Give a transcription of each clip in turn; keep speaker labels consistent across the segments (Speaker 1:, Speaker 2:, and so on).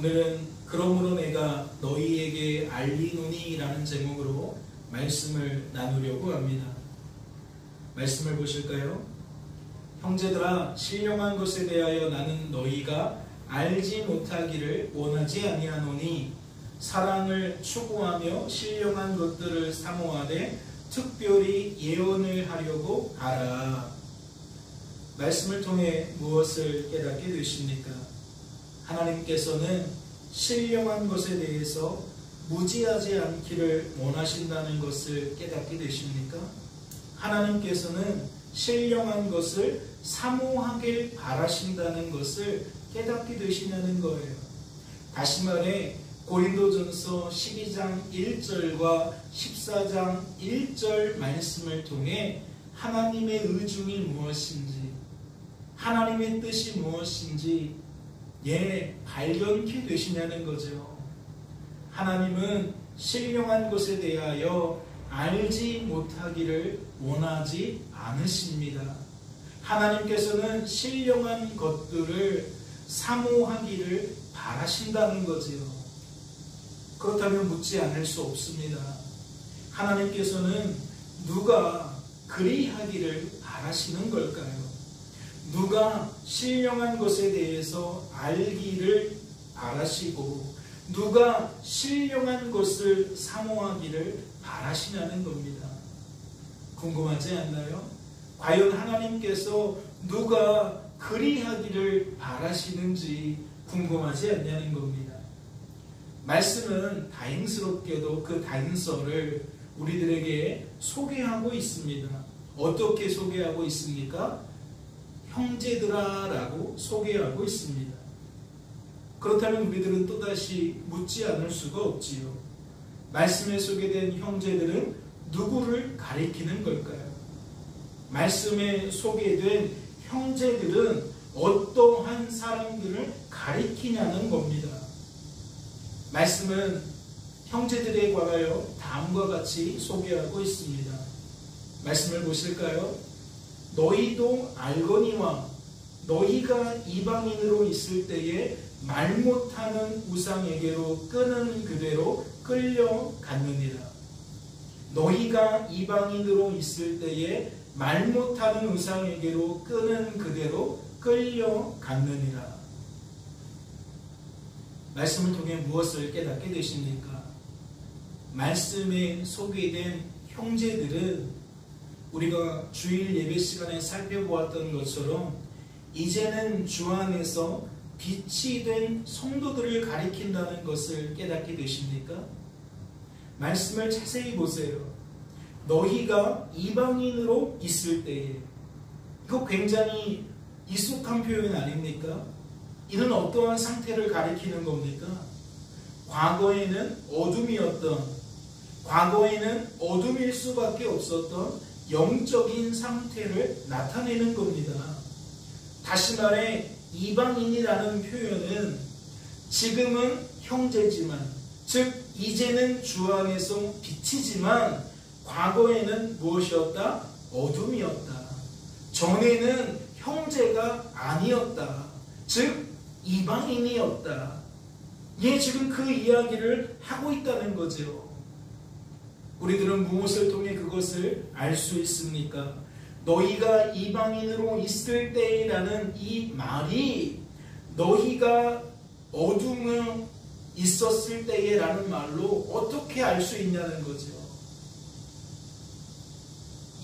Speaker 1: 오늘은 그러므로 내가 너희에게 알리노니 라는 제목으로 말씀을 나누려고 합니다. 말씀을 보실까요? 형제들아, 신령한 것에 대하여 나는 너희가 알지 못하기를 원하지 아니하노니 사랑을 추구하며 신령한 것들을 사모하되 특별히 예언을 하려고 하라. 말씀을 통해 무엇을 깨닫게 되십니까? 하나님께서는 신령한 것에 대해서 무지하지 않기를 원하신다는 것을 깨닫게 되십니까? 하나님께서는 신령한 것을 사모하길 바라신다는 것을 깨닫게 되시냐는 거예요. 다시 말해 고린도전서 12장 1절과 14장 1절 말씀을 통해 하나님의 의중이 무엇인지, 하나님의 뜻이 무엇인지 발견케 되시냐는 거죠. 하나님은 신령한 것에 대하여 알지 못하기를 원하지 않으십니다. 하나님께서는 신령한 것들을 사모하기를 바라신다는 거지요. 그렇다면 묻지 않을 수 없습니다. 하나님께서는 누가 그리하기를 바라시는 걸까요? 누가 신령한 것에 대해서 알기를 바라시고 누가 신령한 것을 사모하기를 바라시냐는 겁니다. 궁금하지 않나요? 과연 하나님께서 누가 그리하기를 바라시는지 궁금하지 않냐는 겁니다. 말씀은 다행스럽게도 그 단서를 우리들에게 소개하고 있습니다. 어떻게 소개하고 있습니까? 형제들아 라고 소개하고 있습니다. 그렇다면 우리들은 또다시 묻지 않을 수가 없지요. 말씀에 소개된 형제들은 누구를 가리키는 걸까요? 말씀에 소개된 형제들은 어떠한 사람들을 가리키냐는 겁니다. 말씀은 형제들에 관하여 다음과 같이 소개하고 있습니다. 말씀을 보실까요? 너희도 알거니와 너희가 이방인으로 있을 때에 말 못하는 우상에게로 끄는 그대로 끌려갔느니라. 너희가 이방인으로 있을 때에 말 못하는 우상에게로 끄는 그대로 끌려갔느니라. 말씀을 통해 무엇을 깨닫게 되십니까? 말씀에 소개된 형제들은 우리가 주일 예배 시간에 살펴보았던 것처럼 이제는 주 안에서 빛이 된 성도들을 가리킨다는 것을 깨닫게 되십니까? 말씀을 자세히 보세요. 너희가 이방인으로 있을 때에, 이거 굉장히 익숙한 표현 아닙니까? 이는 어떠한 상태를 가리키는 겁니까? 과거에는 어둠이었던, 과거에는 어둠일 수밖에 없었던 영적인 상태를 나타내는 겁니다. 다시 말해 이방인이라는 표현은 지금은 형제지만, 즉 이제는 주 안에서 빛이지만 과거에는 무엇이었다? 어둠이었다. 전에는 형제가 아니었다. 즉 이방인이었다. 지금 그 이야기를 하고 있다는 거죠. 우리들은 무엇을 통해 그것을 알 수 있습니까? 너희가 이방인으로 있을 때라는 이 말이 너희가 어둠에 있었을 때라는 말로 어떻게 알 수 있냐는 거죠.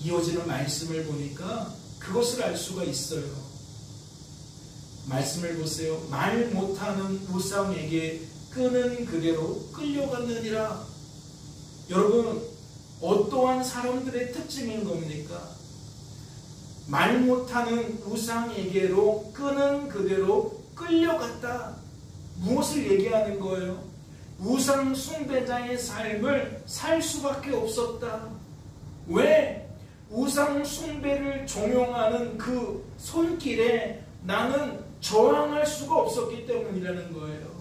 Speaker 1: 이어지는 말씀을 보니까 그것을 알 수가 있어요. 말씀을 보세요. 말 못하는 우상에게 끄는 그대로 끌려갔느니라. 여러분, 어떠한 사람들의 특징인 겁니까? 말 못하는 우상에게로 끄는 그대로 끌려갔다. 무엇을 얘기하는 거예요? 우상 숭배자의 삶을 살 수밖에 없었다. 왜? 우상 숭배를 종용하는 그 손길에 나는 저항할 수가 없었기 때문이라는 거예요.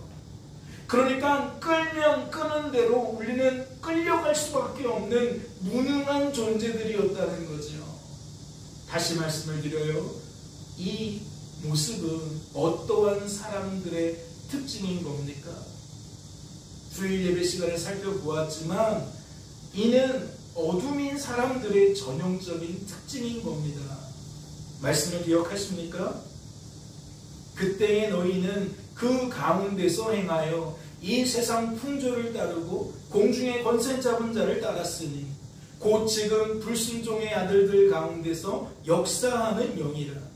Speaker 1: 그러니까 끌면 끄는 대로 우리는 끌려갈 수밖에 없는 무능한 존재들이었다는 거죠. 다시 말씀을 드려요. 이 모습은 어떠한 사람들의 특징인 겁니까? 주일 예배 시간에 살펴보았지만 이는 어둠인 사람들의 전형적인 특징인 겁니다. 말씀을 기억하십니까? 그때의 너희는 그 가운데서 행하여 이 세상 풍조를 따르고 공중의 권세 잡은 자를 따랐으니 곧 지금 불순종의 아들들 가운데서 역사하는 영이라.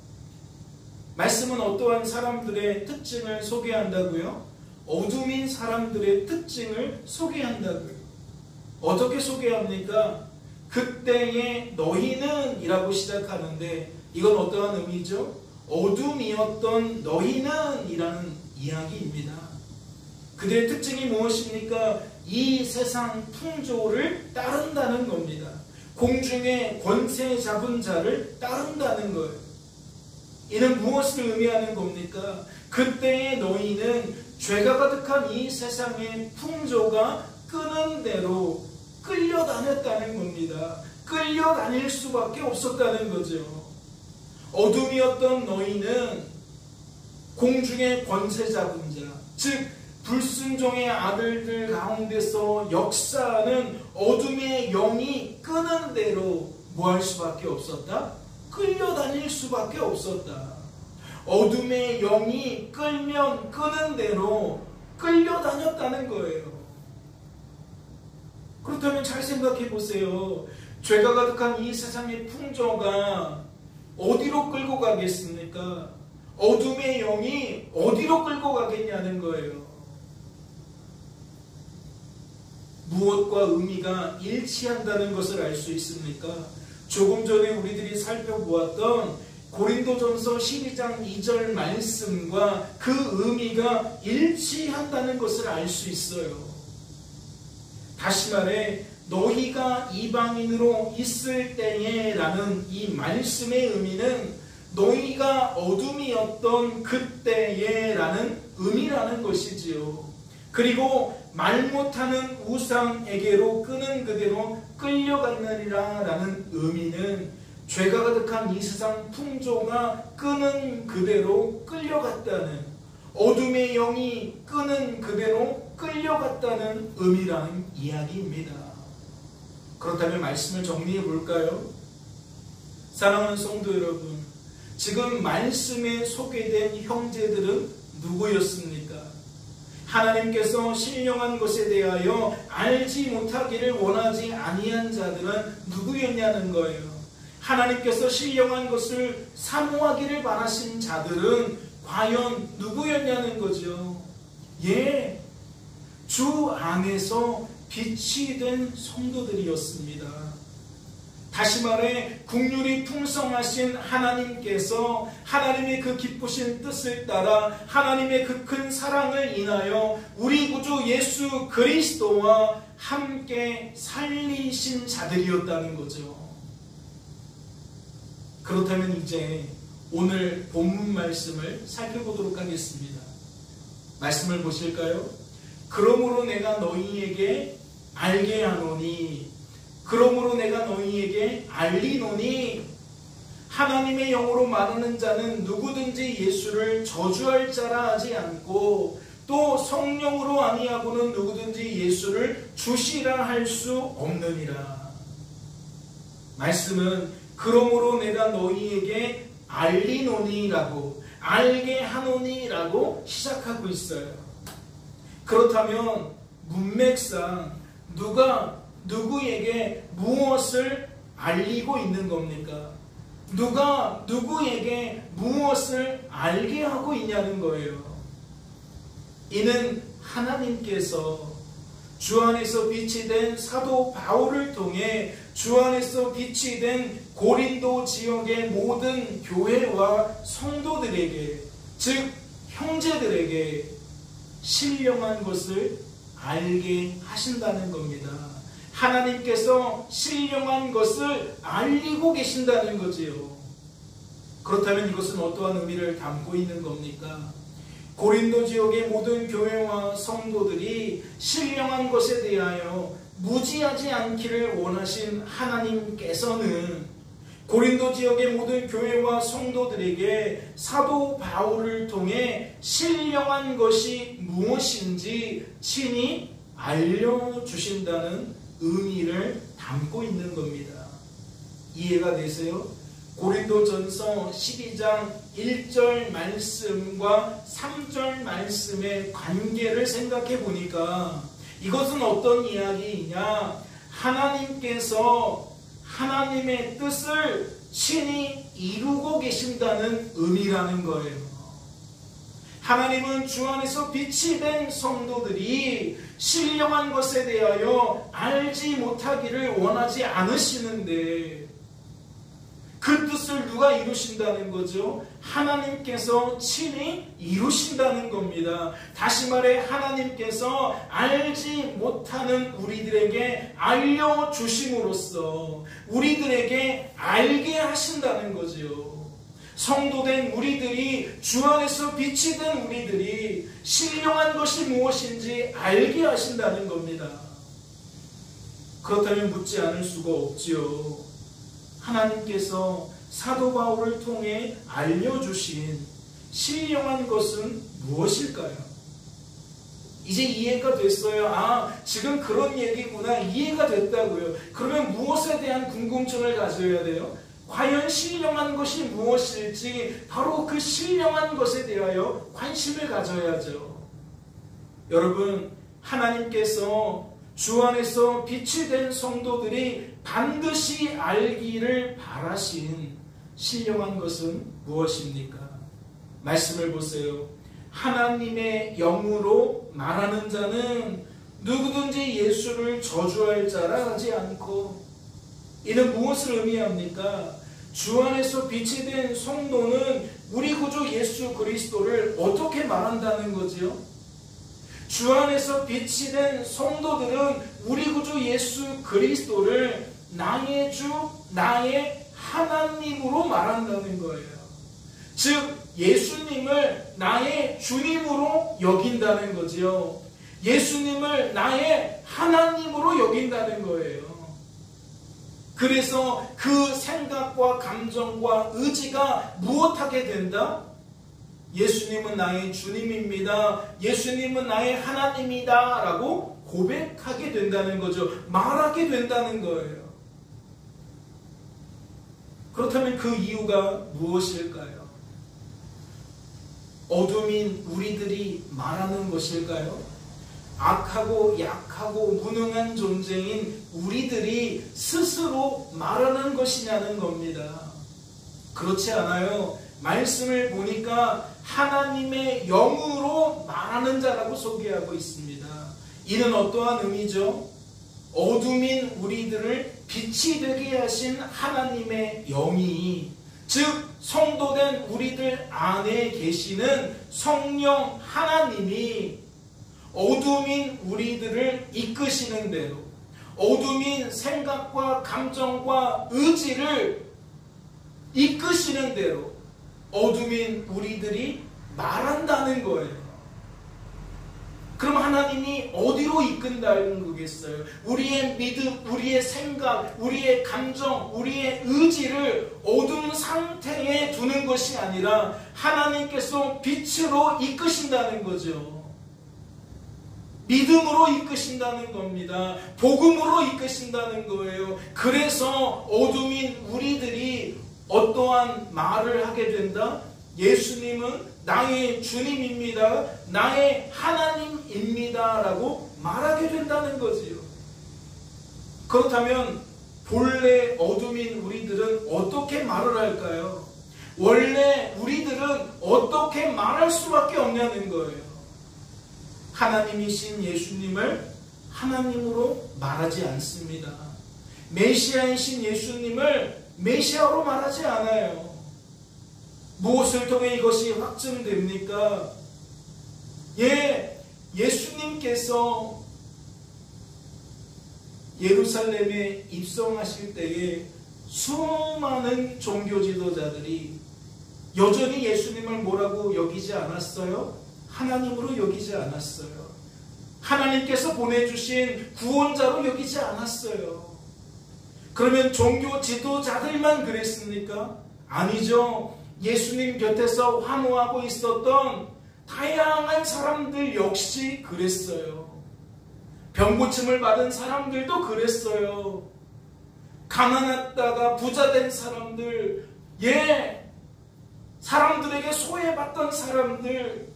Speaker 1: 말씀은 어떠한 사람들의 특징을 소개한다고요? 어둠인 사람들의 특징을 소개한다고요. 어떻게 소개합니까? 그때의 너희는 이라고 시작하는데 이건 어떠한 의미죠? 어둠이었던 너희는 이라는 이야기입니다. 그들의 특징이 무엇입니까? 이 세상 풍조를 따른다는 겁니다. 공중의 권세 잡은 자를 따른다는 거예요. 이는 무엇을 의미하는 겁니까? 그때의 너희는 죄가 가득한 이 세상의 풍조가 끄는 대로 끌려다녔다는 겁니다. 끌려다닐 수밖에 없었다는 거죠. 어둠이었던 너희는 공중의 권세 잡은 자, 즉 불순종의 아들들 가운데서 역사하는 어둠의 영이 끄는 대로 뭐 할 수밖에 없었다? 끌려다닐 수밖에 없었다. 어둠의 영이 끌면 끄는 대로 끌려다녔다는 거예요. 그렇다면 잘 생각해 보세요. 죄가 가득한 이 세상의 풍조가 어디로 끌고 가겠습니까? 어둠의 영이 어디로 끌고 가겠냐는 거예요. 무엇과 의미가 일치한다는 것을 알 수 있습니까? 조금 전에 우리들이 살펴보았던 고린도전서 12장 2절 말씀과 그 의미가 일치한다는 것을 알 수 있어요. 다시 말해 너희가 이방인으로 있을 때에 라는 이 말씀의 의미는 너희가 어둠이었던 그때에 라는 의미라는 것이지요. 그리고 말 못하는 우상에게로 끄는 그대로 끌려갔느니라 라는 의미는 죄가 가득한 이 세상 풍조가 끄는 그대로 끌려갔다는, 어둠의 영이 끄는 그대로 끌려갔다는 의미라는 이야기입니다. 그렇다면 말씀을 정리해 볼까요? 사랑하는 성도 여러분, 지금 말씀에 소개된 형제들은 누구였습니까? 하나님께서 신령한 것에 대하여 알지 못하기를 원하지 아니한 자들은 누구였냐는 거예요. 하나님께서 신령한 것을 사모하기를 바라신 자들은 과연 누구였냐는 거죠. 예, 주 안에서 빛이 된 성도들이었습니다. 다시 말해 국률이 풍성하신 하나님께서 하나님의 그 기쁘신 뜻을 따라 하나님의 그 큰 사랑을 인하여 우리 구주 예수 그리스도와 함께 살리신 자들이었다는 거죠. 그렇다면 이제 오늘 본문 말씀을 살펴보도록 하겠습니다. 말씀을 보실까요? 그러므로 내가 너희에게 알게 하노니, 그러므로 내가 너희에게 알리노니, 하나님의 영으로 말하는 자는 누구든지 예수를 저주할 자라 하지 않고 또 성령으로 아니하고는 누구든지 예수를 주시라 할 수 없느니라. 말씀은 그러므로 내가 너희에게 알리노니라고, 알게 하노니라고 시작하고 있어요. 그렇다면 문맥상 누가 누구에게 무엇을 알리고 있는 겁니까? 누가 누구에게 무엇을 알게 하고 있냐는 거예요. 이는 하나님께서 주 안에서 빛이 된 사도 바울을 통해 주 안에서 빛이 된 고린도 지역의 모든 교회와 성도들에게, 즉 형제들에게 신령한 것을 알게 하신다는 겁니다. 하나님께서 신령한 것을 알리고 계신다는 거지요. 그렇다면 이것은 어떠한 의미를 담고 있는 겁니까? 고린도 지역의 모든 교회와 성도들이 신령한 것에 대하여 무지하지 않기를 원하신 하나님께서는 고린도 지역의 모든 교회와 성도들에게 사도 바울을 통해 신령한 것이 무엇인지 친히 알려주신다는 의미를 담고 있는 겁니다. 이해가 되세요? 고린도전서 12장 1절 말씀과 3절 말씀의 관계를 생각해 보니까 이것은 어떤 이야기이냐? 하나님께서 하나님의 뜻을 친히 이루고 계신다는 의미라는 거예요. 하나님은 주 안에서 빛이 된 성도들이 신령한 것에 대하여 알지 못하기를 원하지 않으시는데 그 뜻을 누가 이루신다는 거죠? 하나님께서 친히 이루신다는 겁니다. 다시 말해 하나님께서 알지 못하는 우리들에게 알려주심으로써 우리들에게 알게 하신다는 거죠. 성도된 우리들이 주 안에서 빛이 된 우리들이 신령한 것이 무엇인지 알게 하신다는 겁니다. 그렇다면 묻지 않을 수가 없지요. 하나님께서 사도 바울을 통해 알려주신 신령한 것은 무엇일까요? 이제 이해가 됐어요. 아, 지금 그런 얘기구나. 이해가 됐다고요. 그러면 무엇에 대한 궁금증을 가져야 돼요? 과연 신령한 것이 무엇일지 바로 그 신령한 것에 대하여 관심을 가져야죠. 여러분, 하나님께서 주 안에서 빛이 된 성도들이 반드시 알기를 바라신 신령한 것은 무엇입니까? 말씀을 보세요. 하나님의 영으로 말하는 자는 누구든지 예수를 저주할 자라 하지 않고, 이는 무엇을 의미합니까? 주 안에서 빛이 된 성도는 우리 구주 예수 그리스도를 어떻게 말한다는 거지요? 주 안에서 빛이 된 성도들은 우리 구주 예수 그리스도를 나의 주, 나의 하나님으로 말한다는 거예요. 즉 예수님을 나의 주님으로 여긴다는 거지요. 예수님을 나의 하나님으로 여긴다는 거예요. 그래서 그 생각과 감정과 의지가 무엇하게 된다? 예수님은 나의 주님입니다. 예수님은 나의 하나님이다 라고 고백하게 된다는 거죠. 말하게 된다는 거예요. 그렇다면 그 이유가 무엇일까요? 어둠인 우리들이 말하는 것일까요? 악하고 약하고 무능한 존재인 우리들이 스스로 말하는 것이냐는 겁니다. 그렇지 않아요. 말씀을 보니까 하나님의 영으로 말하는 자라고 소개하고 있습니다. 이는 어떠한 의미죠? 어둠인 우리들을 빛이 되게 하신 하나님의 영이, 즉 성도된 우리들 안에 계시는 성령 하나님이 어둠인 우리들을 이끄시는 대로, 어둠인 생각과 감정과 의지를 이끄시는 대로 어둠인 우리들이 말한다는 거예요. 그럼 하나님이 어디로 이끈다는 거겠어요? 우리의 믿음, 우리의 생각, 우리의 감정, 우리의 의지를 어두운 상태에 두는 것이 아니라 하나님께서 빛으로 이끄신다는 거죠. 믿음으로 이끄신다는 겁니다. 복음으로 이끄신다는 거예요. 그래서 어둠인 우리들이 어떠한 말을 하게 된다? 예수님은 나의 주님입니다. 나의 하나님입니다. 라고 말하게 된다는 거지요. 그렇다면 본래 어둠인 우리들은 어떻게 말을 할까요? 원래 우리들은 어떻게 말할 수밖에 없냐는 거예요. 하나님이신 예수님을 하나님으로 말하지 않습니다. 메시아이신 예수님을 메시아로 말하지 않아요. 무엇을 통해 이것이 확증됩니까? 예수님께서 예루살렘에 입성하실 때에 수많은 종교 지도자들이 여전히 예수님을 뭐라고 여기지 않았어요? 하나님으로 여기지 않았어요. 하나님께서 보내주신 구원자로 여기지 않았어요. 그러면 종교 지도자들만 그랬습니까? 아니죠. 예수님 곁에서 환호하고 있었던 다양한 사람들 역시 그랬어요. 병고침을 받은 사람들도 그랬어요. 가난했다가 부자 된 사람들, 사람들에게 소외받던 사람들,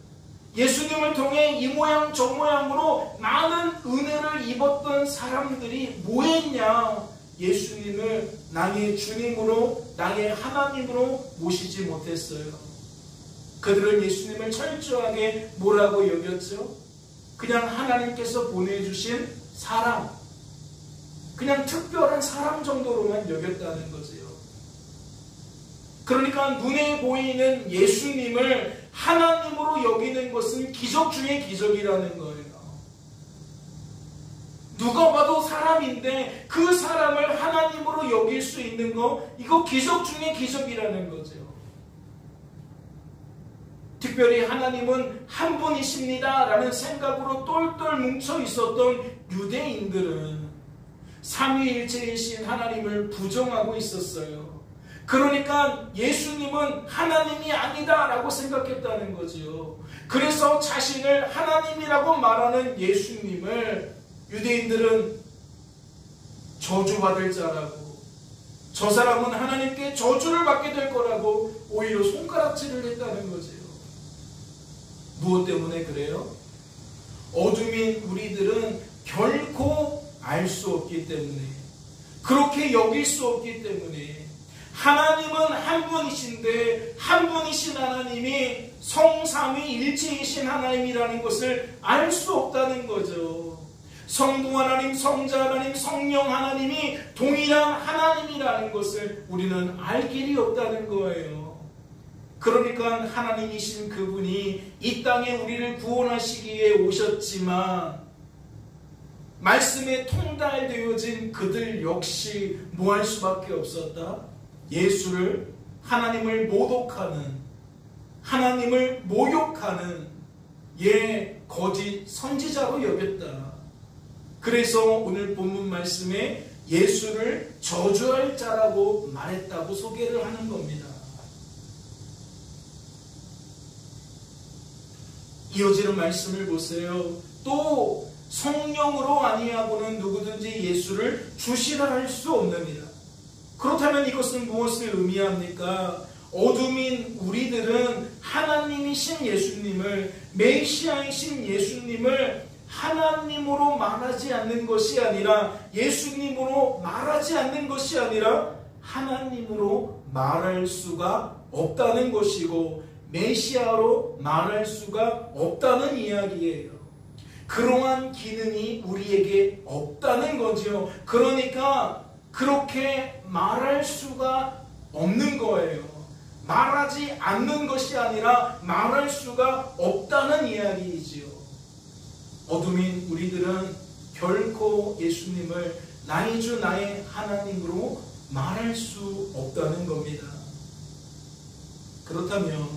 Speaker 1: 예수님을 통해 이 모양 저 모양으로 많은 은혜를 입었던 사람들이 뭐했냐? 예수님을 나의 주님으로, 나의 하나님으로 모시지 못했어요. 그들은 예수님을 철저하게 뭐라고 여겼죠? 그냥 하나님께서 보내주신 사람, 그냥 특별한 사람 정도로만 여겼다는 거지요. 그러니까 눈에 보이는 예수님을 하나님으로 여기는 것은 기적 중의 기적이라는 거예요. 누가 봐도 사람인데 그 사람을 하나님으로 여길 수 있는 거, 이거 기적 중의 기적이라는 거죠. 특별히 하나님은 한 분이십니다 라는 생각으로 똘똘 뭉쳐 있었던 유대인들은 삼위일체이신 하나님을 부정하고 있었어요. 그러니까 예수님은 하나님이 아니다 라고 생각했다는 거지요. 그래서 자신을 하나님이라고 말하는 예수님을 유대인들은 저주받을 자라고, 저 사람은 하나님께 저주를 받게 될 거라고 오히려 손가락질을 했다는 거지요. 무엇 때문에 그래요? 어둠인 우리들은 결코 알 수 없기 때문에, 그렇게 여길 수 없기 때문에, 하나님은 한 분이신데 한 분이신 하나님이 성삼위일체이신 하나님이라는 것을 알 수 없다는 거죠. 성부 하나님, 성자 하나님, 성령 하나님이 동일한 하나님이라는 것을 우리는 알 길이 없다는 거예요. 그러니까 하나님이신 그분이 이 땅에 우리를 구원하시기에 오셨지만 말씀에 통달되어진 그들 역시 뭐 할 수밖에 없었다? 예수를, 하나님을 모독하는, 하나님을 모욕하는 거짓 선지자로 여겼다. 그래서 오늘 본문 말씀에 예수를 저주할 자라고 말했다고 소개를 하는 겁니다. 이어지는 말씀을 보세요. 또 성령으로 아니하고는 누구든지 예수를 주시라 할 수 없느니라. 그렇다면 이것은 무엇을 의미합니까? 어둠인 우리들은 하나님이신 예수님을, 메시아이신 예수님을 하나님으로 말하지 않는 것이 아니라, 예수님으로 말하지 않는 것이 아니라 하나님으로 말할 수가 없다는 것이고, 메시아로 말할 수가 없다는 이야기예요. 그러한 기능이 우리에게 없다는 거죠. 그러니까 그렇게 말할 수가 없는 거예요. 말하지 않는 것이 아니라 말할 수가 없다는 이야기이지요. 어둠인 우리들은 결코 예수님을 나의 주 나의 하나님으로 말할 수 없다는 겁니다. 그렇다면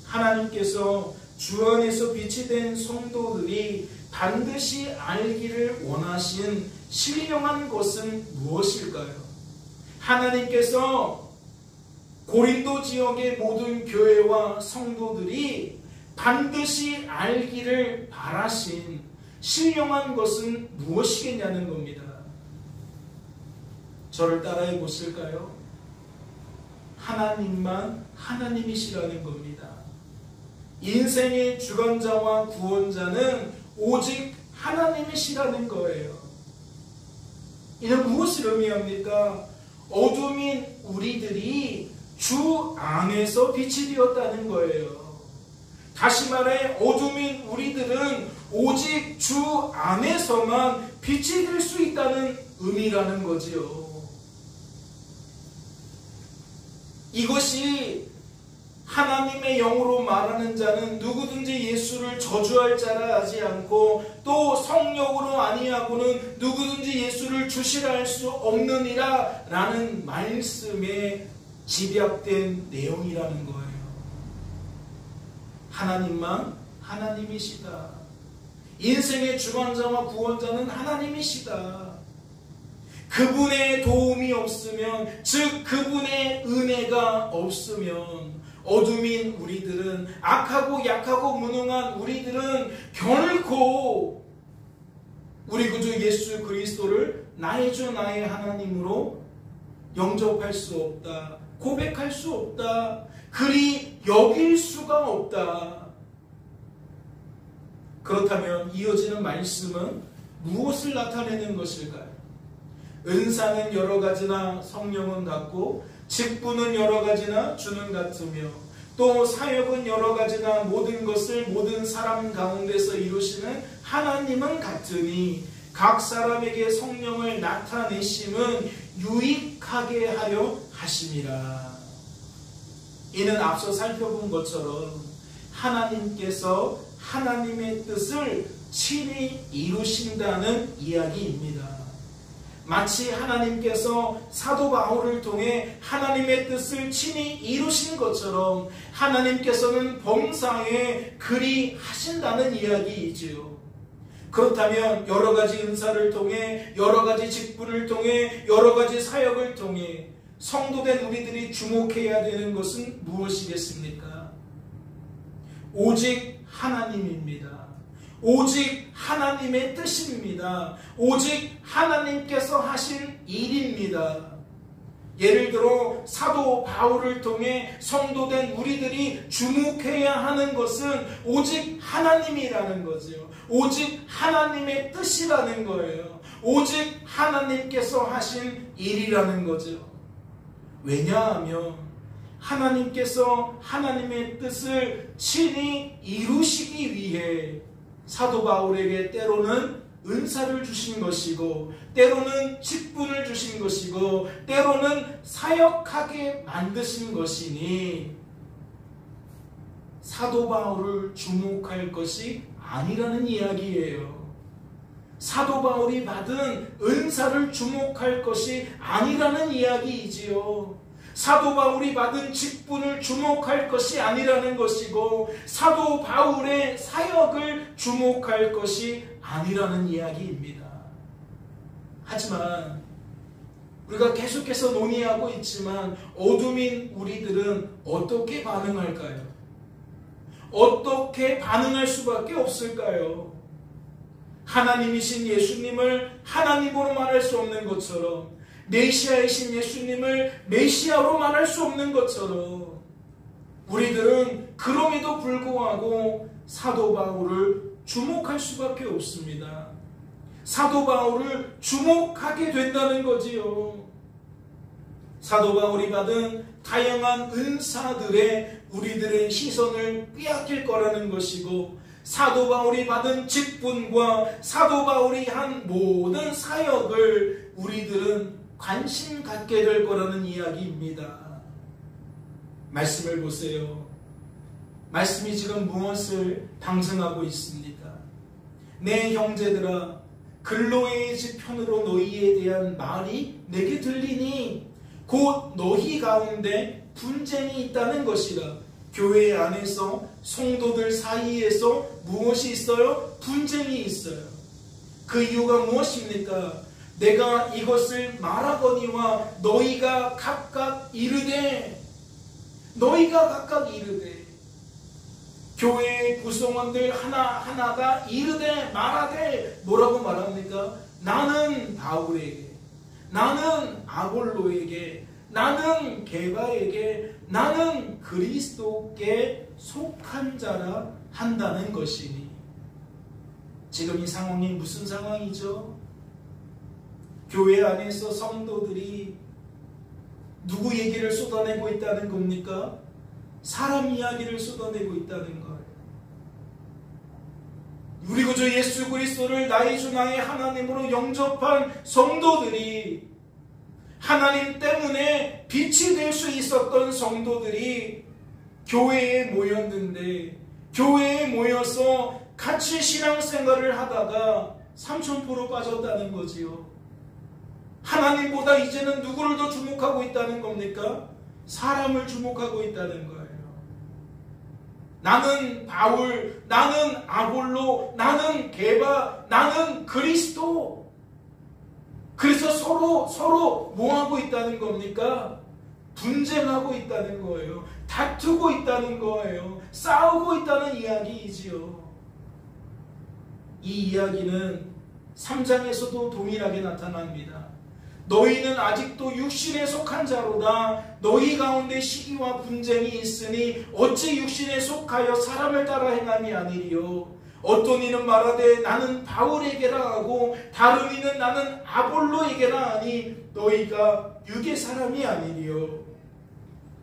Speaker 1: 하나님께서 주 안에서 빛이 된 성도들이 반드시 알기를 원하신 신령한 것은 무엇일까요? 하나님께서 고린도 지역의 모든 교회와 성도들이 반드시 알기를 바라신 신령한 것은 무엇이겠냐는 겁니다. 저를 따라해 보실까요? 하나님만 하나님이시라는 겁니다. 인생의 주관자와 구원자는 오직 하나님이시라는 거예요. 이는 무엇을 의미합니까? 어둠인 우리들이 주 안에서 빛이 되었다는 거예요. 다시 말해 어둠인 우리들은 오직 주 안에서만 빛이 될 수 있다는 의미라는 거지요. 이것이 하나님의 영으로 말하는 자는 누구든지 예수를 저주할 자라 하지 않고, 또 성령으로 아니하고는 누구든지 예수를 주시라 할 수 없느니라 라는 말씀에 집약된 내용이라는 거예요. 하나님만 하나님이시다. 인생의 주관자와 구원자는 하나님이시다. 그분의 도움이 없으면, 즉 그분의 은혜가 없으면 어둠인 우리들은, 악하고 약하고 무능한 우리들은 결코 우리 구주 예수 그리스도를 나의 주 나의 하나님으로 영접할 수 없다, 고백할 수 없다, 그리 여길 수가 없다. 그렇다면 이어지는 말씀은 무엇을 나타내는 것일까요? 은사는 여러 가지나 성령은 같고, 직분은 여러 가지나 주는 같으며, 또 사역은 여러 가지나 모든 것을 모든 사람 가운데서 이루시는 하나님은 같으니, 각 사람에게 성령을 나타내심은 유익하게 하려 하심이라. 이는 앞서 살펴본 것처럼 하나님께서 하나님의 뜻을 친히 이루신다는 이야기입니다. 마치 하나님께서 사도 바울을 통해 하나님의 뜻을 친히 이루신 것처럼 하나님께서는 범사에 그리 하신다는 이야기이지요. 그렇다면 여러 가지 은사를 통해, 여러 가지 직분을 통해, 여러 가지 사역을 통해 성도된 우리들이 주목해야 되는 것은 무엇이겠습니까? 오직 하나님입니다. 오직 하나님의 뜻입니다. 오직 하나님께서 하신 일입니다. 예를 들어 사도 바울을 통해 성도된 우리들이 주목해야 하는 것은 오직 하나님이라는 거죠. 오직 하나님의 뜻이라는 거예요. 오직 하나님께서 하신 일이라는 거죠. 왜냐하면 하나님께서 하나님의 뜻을 친히 이루시기 위해 사도 바울에게 때로는 은사를 주신 것이고, 때로는 직분을 주신 것이고, 때로는 사역하게 만드신 것이니 사도 바울을 주목할 것이 아니라는 이야기예요. 사도 바울이 받은 은사를 주목할 것이 아니라는 이야기이지요. 사도 바울이 받은 직분을 주목할 것이 아니라는 것이고, 사도 바울의 사역을 주목할 것이 아니라는 이야기입니다. 하지만 우리가 계속해서 논의하고 있지만 어둠인 우리들은 어떻게 반응할까요? 어떻게 반응할 수밖에 없을까요? 하나님이신 예수님을 하나님으로 말할 수 없는 것처럼, 메시아이신 예수님을 메시아로 말할 수 없는 것처럼, 우리들은 그럼에도 불구하고 사도 바울을 주목할 수밖에 없습니다. 사도 바울을 주목하게 된다는 거지요. 사도 바울이 받은 다양한 은사들에 우리들의 시선을 빼앗길 거라는 것이고, 사도 바울이 받은 직분과 사도 바울이 한 모든 사역을 우리들은 관심 갖게 될 거라는 이야기입니다. 말씀을 보세요. 말씀이 지금 무엇을 방증하고 있습니까? 내 형제들아, 글로의 집 편으로 너희에 대한 말이 내게 들리니 곧 너희 가운데 분쟁이 있다는 것이라. 교회 안에서 성도들 사이에서 무엇이 있어요? 분쟁이 있어요. 그 이유가 무엇입니까? 내가 이것을 말하거니와 너희가 각각 이르되, 교회의 구성원들 하나하나가 이르되 말하되 뭐라고 말합니까? 나는 바울에게, 나는 아볼로에게, 나는 게바에게, 나는 그리스도께 속한 자라 한다는 것이니. 지금 이 상황이 무슨 상황이죠? 교회 안에서 성도들이 누구 얘기를 쏟아내고 있다는 겁니까? 사람 이야기를 쏟아내고 있다는 거예요. 우리 구주 예수 그리스도를 나의 주 나의 하나님으로 영접한 성도들이, 하나님 때문에 빛이 될 수 있었던 성도들이 교회에 모였는데, 교회에 모여서 같이 신앙생활을 하다가 삼천포로 빠졌다는 거지요. 하나님보다 이제는 누구를 더 주목하고 있다는 겁니까? 사람을 주목하고 있다는 거예요. 나는 바울, 나는 아볼로, 나는 게바, 나는 그리스도. 그래서 서로 뭐 하고 있다는 겁니까? 분쟁하고 있다는 거예요. 다투고 있다는 거예요. 싸우고 있다는 이야기이지요. 이 이야기는 3장에서도 동일하게 나타납니다. 너희는 아직도 육신에 속한 자로다. 너희 가운데 시기와 분쟁이 있으니 어찌 육신에 속하여 사람을 따라 행함이 아니리요. 어떤 이는 말하되 나는 바울에게라 하고 다른 이는 나는 아볼로에게라 하니 너희가 육의 사람이 아니리요.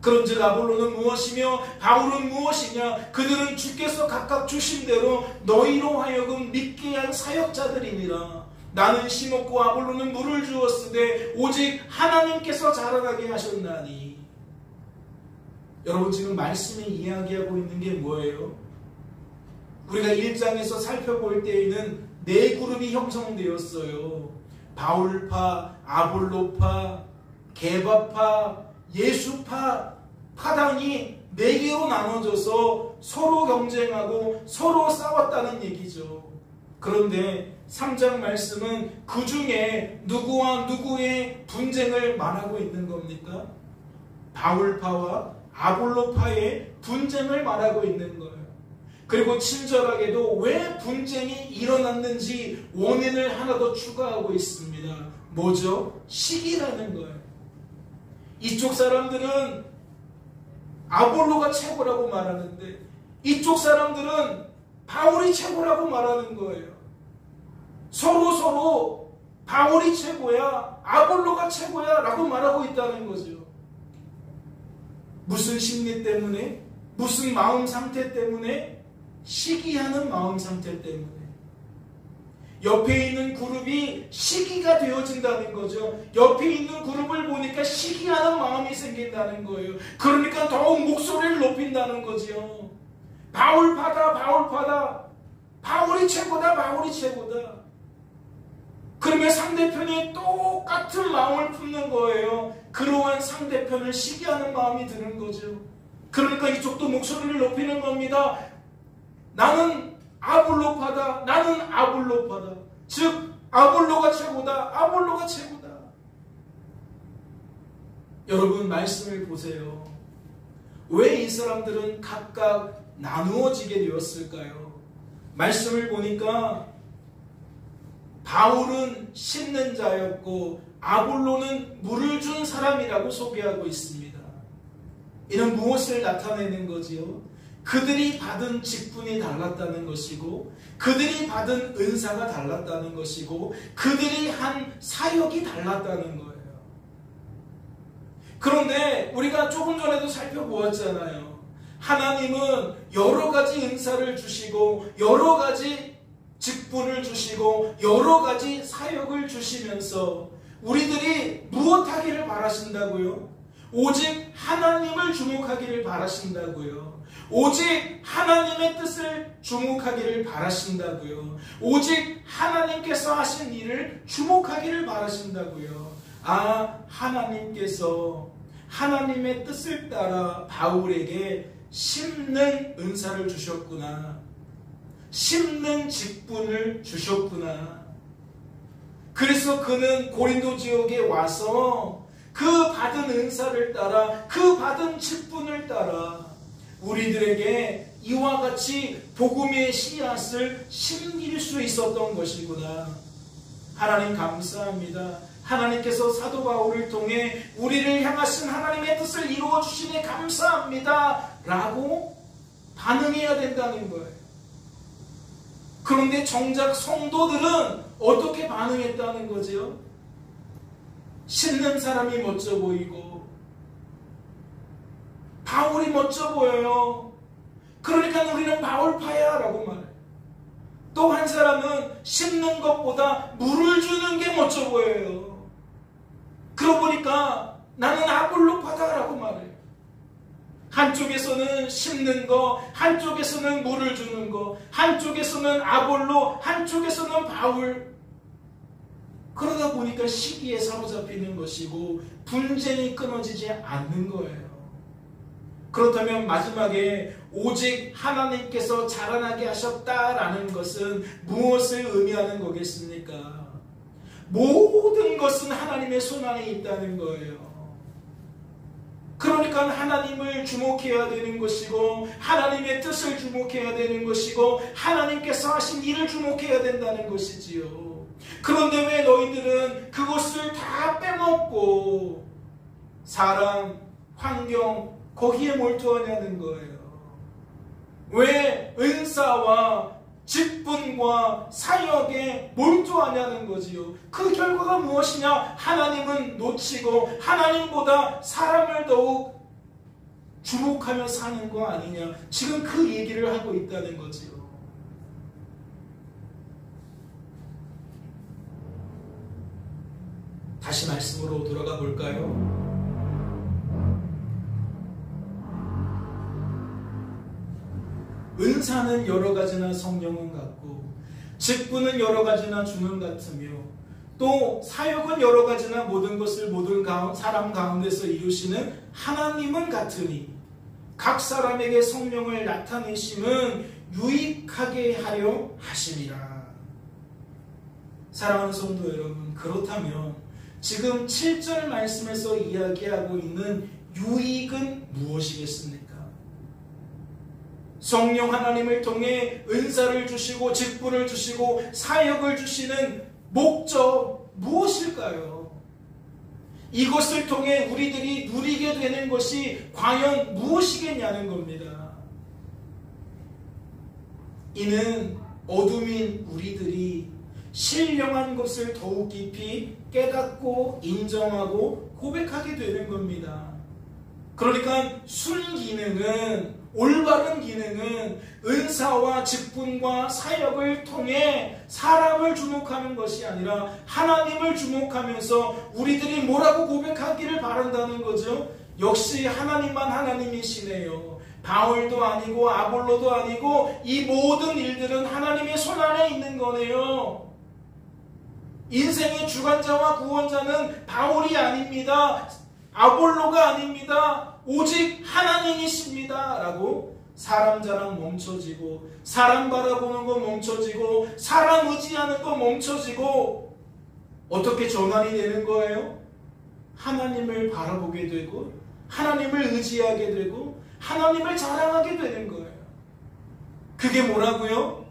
Speaker 1: 그런즉 아볼로는 무엇이며 바울은 무엇이냐? 그들은 주께서 각각 주신 대로 너희로 하여금 믿게 한 사역자들이니라. 나는 심었고 아볼로는 물을 주었으되 오직 하나님께서 자라나게 하셨나니. 여러분, 지금 말씀이 이야기하고 있는 게 뭐예요? 우리가 1장에서 살펴볼 때에는 네 그룹이 형성되었어요. 바울파, 아볼로파, 게바파, 예수파, 파당이 네 개로 나눠져서 서로 경쟁하고 서로 싸웠다는 얘기죠. 그런데 3장 말씀은 그 중에 누구와 누구의 분쟁을 말하고 있는 겁니까? 바울파와 아볼로파의 분쟁을 말하고 있는 거예요. 그리고 친절하게도 왜 분쟁이 일어났는지 원인을 하나 더 추가하고 있습니다. 뭐죠? 시기라는 거예요. 이쪽 사람들은 아볼로가 최고라고 말하는데 이쪽 사람들은 바울이 최고라고 말하는 거예요. 서로 바울이 최고야, 아볼로가 최고야 라고 말하고 있다는 거죠. 무슨 심리 때문에? 무슨 마음 상태 때문에? 시기하는 마음 상태 때문에. 옆에 있는 그룹이 시기가 되어진다는 거죠. 옆에 있는 그룹을 보니까 시기하는 마음이 생긴다는 거예요. 그러니까 더욱 목소리를 높인다는 거죠. 바울파다. 바울이 최고다. 그러면 상대편이 똑같은 마음을 품는 거예요. 그러한 상대편을 시기하는 마음이 드는 거죠. 그러니까 이쪽도 목소리를 높이는 겁니다. 나는 아볼로파다. 즉 아볼로가 최고다. 여러분, 말씀을 보세요. 왜 이 사람들은 각각 나누어지게 되었을까요? 말씀을 보니까 바울은 심는 자였고 아볼로는 물을 준 사람이라고 소개하고 있습니다. 이는 무엇을 나타내는 거지요? 그들이 받은 직분이 달랐다는 것이고 그들이 받은 은사가 달랐다는 것이고 그들이 한 사역이 달랐다는 거예요. 그런데 우리가 조금 전에도 살펴보았잖아요. 하나님은 여러 가지 은사를 주시고 여러 가지 직분을 주시고 여러 가지 사역을 주시면서 우리들이 무엇하기를 바라신다고요? 오직 하나님을 주목하기를 바라신다고요. 오직 하나님의 뜻을 주목하기를 바라신다고요. 오직 하나님께서 하신 일을 주목하기를 바라신다고요. 하나님께서 하나님의 뜻을 따라 바울에게 심는 은사를 주셨구나. 심는 직분을 주셨구나. 그래서 그는 고린도 지역에 와서 그 받은 은사를 따라, 그 받은 직분을 따라 우리들에게 이와 같이 복음의 씨앗을 심길 수 있었던 것이구나. 하나님 감사합니다. 하나님께서 사도 바울을 통해 우리를 향하신 하나님의 뜻을 이루어 주시니 감사합니다 라고 반응해야 된다는 거예요. 그런데 정작 성도들은 어떻게 반응했다는 거죠? 심는 사람이 멋져 보이고 바울이 멋져 보여요. 그러니까 우리는 바울파야 라고 말해요. 또 한 사람은 심는 것보다 물을 주는 게 멋져 보여요. 그러고 보니까 나는 아볼로파다 라고 말해요. 한쪽에서는 심는 거, 한쪽에서는 물을 주는 거, 한쪽에서는 아볼로, 한쪽에서는 바울. 그러다 보니까 시기에 사로잡히는 것이고 분쟁이 끊어지지 않는 거예요. 그렇다면 마지막에 오직 하나님께서 자라나게 하셨다라는 것은 무엇을 의미하는 거겠습니까? 모든 것은 하나님의 손 안에 있다는 거예요. 그러니까 하나님을 주목해야 되는 것이고 하나님의 뜻을 주목해야 되는 것이고 하나님께서 하신 일을 주목해야 된다는 것이지요. 그런데 왜 너희들은 그것을 다 빼먹고 사람, 환경 거기에 몰두하냐는 거예요. 왜 은사와 직분과 사역에 몰두하냐는 거지요. 그 결과가 무엇이냐? 하나님은 놓치고 하나님보다 사람을 더욱 주목하며 사는 거 아니냐. 지금 그 얘기를 하고 있다는 거지요. 다시 말씀으로 돌아가 볼까요? 은사는 여러 가지나 성령은 같고 직분은 여러 가지나 주는 같으며 또 사역은 여러 가지나 모든 것을 모든 사람 가운데서 이루시는 하나님은 같으니 각 사람에게 성령을 나타내심은 유익하게 하려 하심이라. 사랑하는 성도 여러분, 그렇다면 지금 7절 말씀에서 이야기하고 있는 유익은 무엇이겠습니까? 성령 하나님을 통해 은사를 주시고 직분을 주시고 사역을 주시는 목적 무엇일까요? 이것을 통해 우리들이 누리게 되는 것이 과연 무엇이겠냐는 겁니다. 이는 어둠인 우리들이 신령한 것을 더욱 깊이 깨닫고 인정하고 고백하게 되는 겁니다. 그러니까 순기능은, 올바른 기능은 은사와 직분과 사역을 통해 사람을 주목하는 것이 아니라 하나님을 주목하면서 우리들이 뭐라고 고백하기를 바란다는 거죠. 역시 하나님만 하나님이시네요. 바울도 아니고 아볼로도 아니고 이 모든 일들은 하나님의 손 안에 있는 거네요. 인생의 주관자와 구원자는 바울이 아닙니다. 아볼로가 아닙니다. 오직 하나님이십니다. 라고 사람 자랑 멈춰지고 사람 바라보는 거 멈춰지고 사람 의지하는 거 멈춰지고 어떻게 전환이 되는 거예요? 하나님을 바라보게 되고 하나님을 의지하게 되고 하나님을 자랑하게 되는 거예요. 그게 뭐라고요?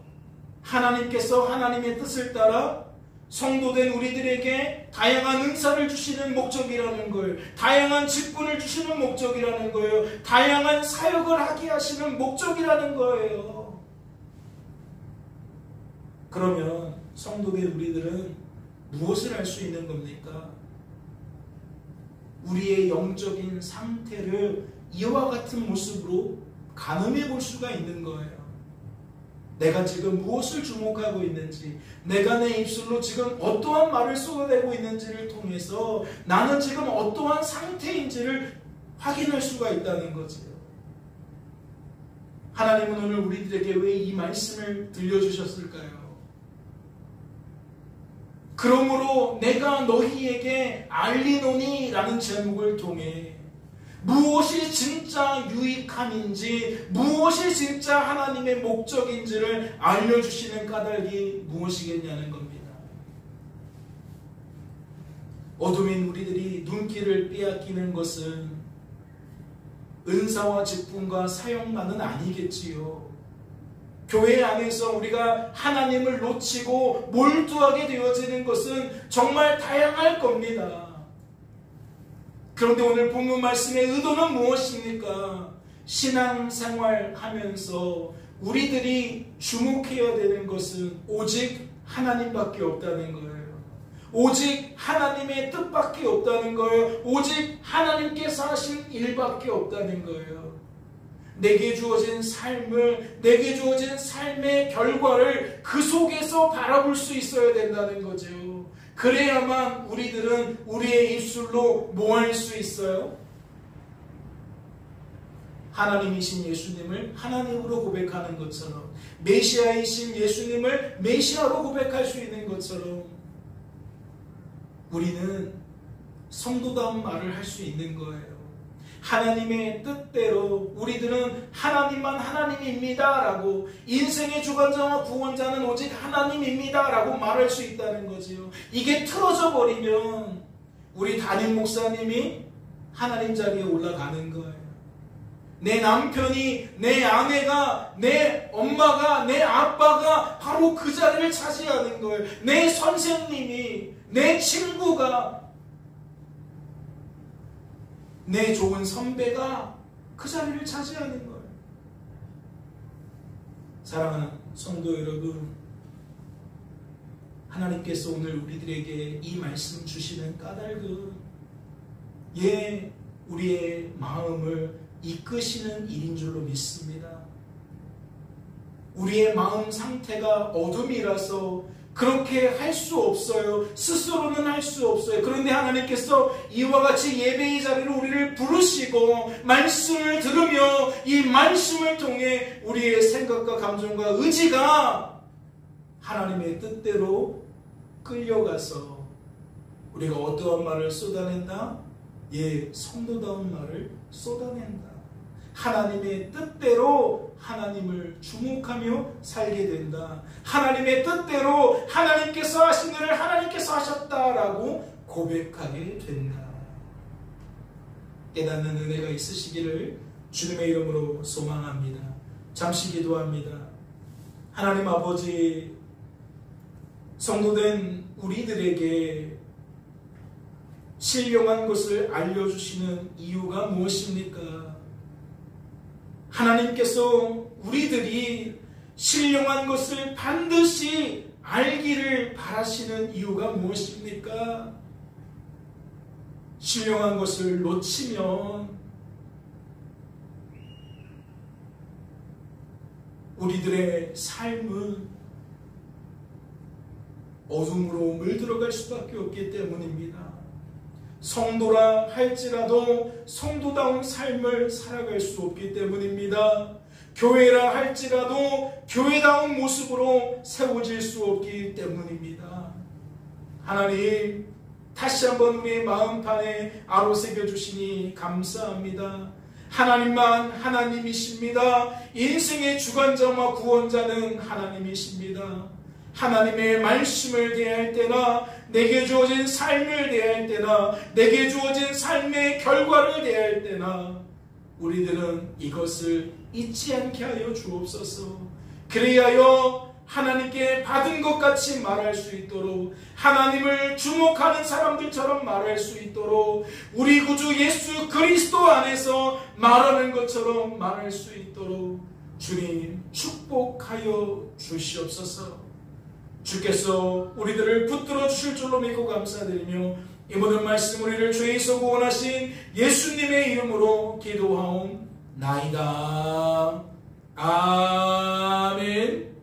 Speaker 1: 하나님께서 하나님의 뜻을 따라 성도된 우리들에게 다양한 은사를 주시는 목적이라는 거예요. 다양한 직분을 주시는 목적이라는 거예요. 다양한 사역을 하게 하시는 목적이라는 거예요. 그러면 성도된 우리들은 무엇을 할 수 있는 겁니까? 우리의 영적인 상태를 이와 같은 모습으로 가늠해 볼 수가 있는 거예요. 내가 지금 무엇을 주목하고 있는지, 내가 내 입술로 지금 어떠한 말을 쏟아내고 있는지를 통해서 나는 지금 어떠한 상태인지를 확인할 수가 있다는 거지요. 하나님은 오늘 우리들에게 왜 이 말씀을 들려주셨을까요? 그러므로 내가 너희에게 알리노니 라는 제목을 통해 무엇이 진짜 유익함인지, 무엇이 진짜 하나님의 목적인지를 알려주시는 까닭이 무엇이겠냐는 겁니다. 어둠인 우리들이 눈길을 빼앗기는 것은 은사와 직분과 사역만은 아니겠지요. 교회 안에서 우리가 하나님을 놓치고 몰두하게 되어지는 것은 정말 다양할 겁니다. 그런데 오늘 본문 말씀의 의도는 무엇입니까? 신앙생활 하면서 우리들이 주목해야 되는 것은 오직 하나님밖에 없다는 거예요. 오직 하나님의 뜻밖에 없다는 거예요. 오직 하나님께서 하신 일밖에 없다는 거예요. 내게 주어진 삶을, 내게 주어진 삶의 결과를 그 속에서 바라볼 수 있어야 된다는 거죠. 그래야만 우리들은 우리의 입술로 뭐 할 수 있어요? 하나님이신 예수님을 하나님으로 고백하는 것처럼, 메시아이신 예수님을 메시아로 고백할 수 있는 것처럼 우리는 성도다운 말을 할 수 있는 거예요. 하나님의 뜻대로 우리들은 하나님만 하나님입니다 라고, 인생의 주관자와 구원자는 오직 하나님입니다 라고 말할 수 있다는 거지요. 이게 틀어져 버리면 우리 담임 목사님이 하나님 자리에 올라가는 거예요. 내 남편이, 내 아내가, 내 엄마가, 내 아빠가 바로 그 자리를 차지하는 거예요. 내 선생님이, 내 친구가, 내 좋은 선배가 그 자리를 차지하는 거예요. 사랑하는 성도 여러분, 하나님께서 오늘 우리들에게 이 말씀 주시는 까닭은 우리의 마음을 이끄시는 일인 줄로 믿습니다. 우리의 마음 상태가 어둠이라서 그렇게 할 수 없어요. 스스로는 할 수 없어요. 그런데 하나님께서 이와 같이 예배의 자리로 우리를 부르시고 말씀을 들으며 이 말씀을 통해 우리의 생각과 감정과 의지가 하나님의 뜻대로 끌려가서 우리가 어떠한 말을 쏟아낸다? 성도다운 말을 쏟아낸다. 하나님의 뜻대로 하나님을 주목하며 살게 된다. 하나님의 뜻대로 하나님께서 하신 일을 하나님께서 하셨다라고 고백하게 된다. 깨닫는 은혜가 있으시기를 주님의 이름으로 소망합니다. 잠시 기도합니다. 하나님 아버지, 성도된 우리들에게 신령한 것을 알려주시는 이유가 무엇입니까? 하나님께서 우리들이 신령한 것을 반드시 알기를 바라시는 이유가 무엇입니까? 신령한 것을 놓치면 우리들의 삶은 어둠으로 물들어갈 수밖에 없기 때문입니다. 성도라 할지라도 성도다운 삶을 살아갈 수 없기 때문입니다. 교회라 할지라도 교회다운 모습으로 세워질 수 없기 때문입니다. 하나님, 다시 한번 우리의 마음판에 아로새겨 주시니 감사합니다. 하나님만 하나님이십니다. 인생의 주관자와 구원자는 하나님이십니다. 하나님의 말씀을 대할 때나, 내게 주어진 삶을 대할 때나, 내게 주어진 삶의 결과를 대할 때나 우리들은 이것을 잊지 않게 하여 주옵소서. 그리하여 하나님께 받은 것 같이 말할 수 있도록, 하나님을 주목하는 사람들처럼 말할 수 있도록, 우리 구주 예수 그리스도 안에서 말하는 것처럼 말할 수 있도록 주님 축복하여 주시옵소서. 주께서 우리들을 붙들어 주실 줄로 믿고 감사드리며 이 모든 말씀 우리를 죄에서 구원하신 예수님의 이름으로 기도하옵나이다. 아멘.